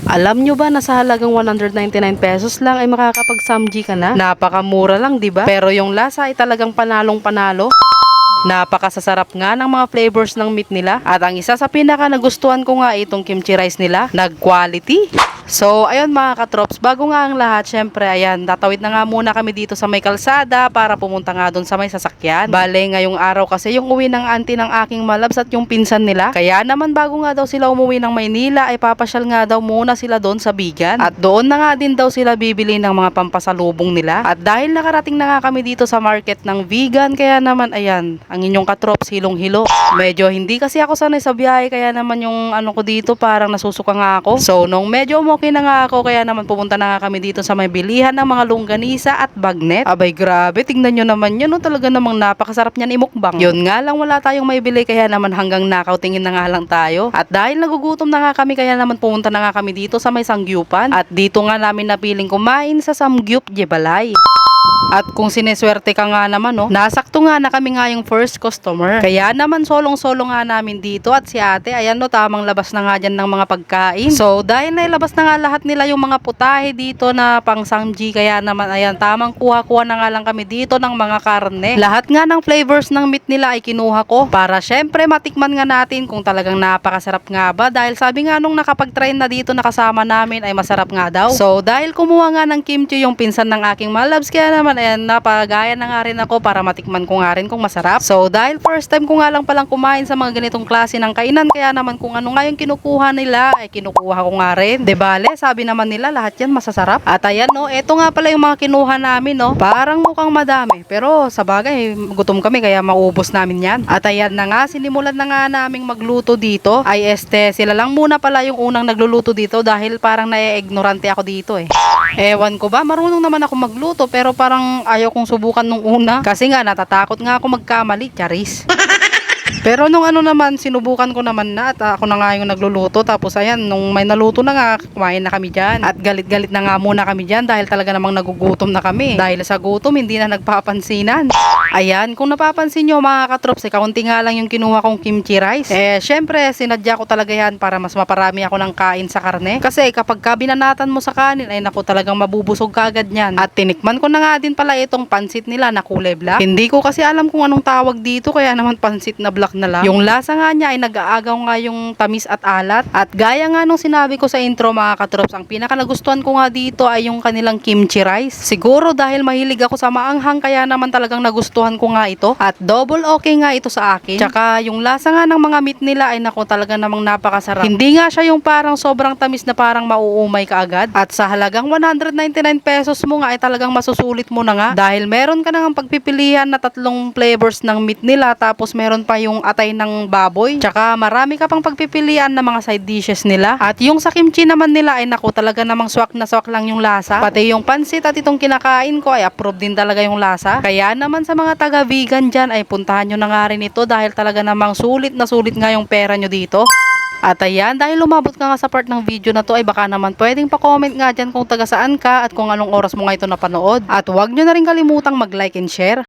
Alam nyo ba na sa halagang 199 pesos lang ay makakapag-samji ka na? Napakamura lang, di ba? Pero yung lasa ay talagang panalong panalo. Napakasasarap nga ng mga flavors ng meat nila. At ang isa sa pinaka nagustuhan ko nga itong kimchi rice nila, nag-quality. So, ayun mga katrops, bago nga ang lahat, syempre, ayan, tatawid na nga muna kami dito sa may kalsada para pumunta nga doon sa may sasakyan. Bale, ngayong araw kasi yung uwi ng auntie ng aking malabs at yung pinsan nila. Kaya naman bago nga daw sila umuwi ng Maynila, ay papasyal nga daw muna sila doon sa Bigan. At doon na nga din daw sila bibili ng mga pampasalubong nila. At dahil nakarating na nga kami dito sa market ng Bigan, kaya naman, ayan, ang inyong katrops, hilong-hilo. Medyo hindi kasi ako sanay sa biyahe, kaya naman yung ano ko dito, parang nasusuka nga ako. So, nung medyo okay na nga ako, kaya naman pumunta na nga kami dito sa may bilihan ng mga longganisa at bagnet. Abay grabe, tingnan nyo naman yun, no? Talaga namang napakasarap niyan imukbang. Yun nga lang, wala tayong may bili, kaya naman hanggang nakaw tingin na nga lang tayo. At dahil nagugutom na nga kami, kaya naman pumunta na nga kami dito sa may Sangyupan. At dito nga namin napiling kumain sa Samgyup Jebalay. At kung sineswerte ka nga naman, no, nasakto nga na kami nga yung first customer. Kaya naman solong-solo nga namin dito at si ate, ayan no, tamang labas na nga dyan ng mga pagkain. So dahil nailabas na nga lahat nila yung mga putahe dito na pang samji, kaya naman ayan, tamang kuha-kuha na nga lang kami dito ng mga karne. Lahat nga ng flavors ng meat nila ay kinuha ko para syempre matikman nga natin kung talagang napakasarap nga ba, dahil sabi nga nung nakapag-try na dito na kasama namin ay masarap nga daw. So dahil kumuha nga ng kimchi yung pinsan ng aking malabs, kaya naman ayan, napagaya na nga rin ako para matikman ko nga rin kung masarap. So dahil first time ko nga lang palang kumain sa mga ganitong klase ng kainan, kaya naman kung ano nga yung kinukuha nila ay kinukuha ko nga rin. De bale, sabi naman nila lahat yan masasarap. At ayan no, eto nga pala yung mga kinuha namin no. Parang mukhang madami, pero sa bagay gutom kami kaya maubos namin yan. At ayan na nga, sinimulan na nga naming magluto dito. Ay sila lang muna pala yung unang nagluluto dito dahil parang nai-ignorante ako dito eh. Ewan ko ba, marunong naman ako magluto pero parang ayaw kong subukan nung una. Kasi nga natatakot nga ako magkamali, charis. Pero nung ano naman, sinubukan ko naman na at ako na nga yung nagluluto. Tapos ayan, nung may naluto na nga, kumain na kami dyan. At galit-galit na nga muna kami dyan dahil talaga namang nagugutom na kami. Dahil sa gutom, hindi na nagpapansinan. Ayan, kung napapansin nyo mga katrops, kaunti nga lang yung kinuha kong kimchi rice. Syempre, sinadya ko talaga yan para mas maparami ako ng kain sa karne. Kasi kapag binanatan mo sa kanin, ay naku, talagang mabubusog kagad yan. At tinikman ko na nga din pala itong pansit nila na kulay black. Hindi ko kasi alam kung anong tawag dito, kaya naman pansit na black na lang. Yung lasa nga niya ay nag-aagaw nga yung tamis at alat. At gaya nga nung sinabi ko sa intro mga katrops, ang pinaka nagustuhan ko nga dito ay yung kanilang kimchi rice. Siguro dahil mahilig ako sa maanghang, kaya naman talagang nagustuhan ko nga ito. At double okay nga ito sa akin. Tsaka yung lasa nga ng mga meat nila ay naku, talaga namang napakasarap. Hindi nga siya yung parang sobrang tamis na parang mauumay ka agad. At sa halagang 199 pesos mo nga ay talagang masusulit mo na nga. Dahil meron ka nang pagpipilian na 3 flavors ng meat nila, tapos meron pa yung atay ng baboy. Tsaka marami ka pang pagpipilian na mga side dishes nila. At yung sa kimchi naman nila ay naku, talaga namang swak na swak lang yung lasa. Pati yung pansit at itong kinakain ko ay approve din talaga yung lasa. Kaya naman sa mga taga-vegan dyan ay puntahan nyo na nga rin ito dahil talaga namang sulit na sulit nga yung pera nyo dito. At ayan, dahil lumabot ka nga sa part ng video na to ay baka naman pwedeng pa-comment nga dyan kung taga saan ka at kung anong oras mo nga ito napanood. At huwag nyo na rin kalimutang mag-like and share.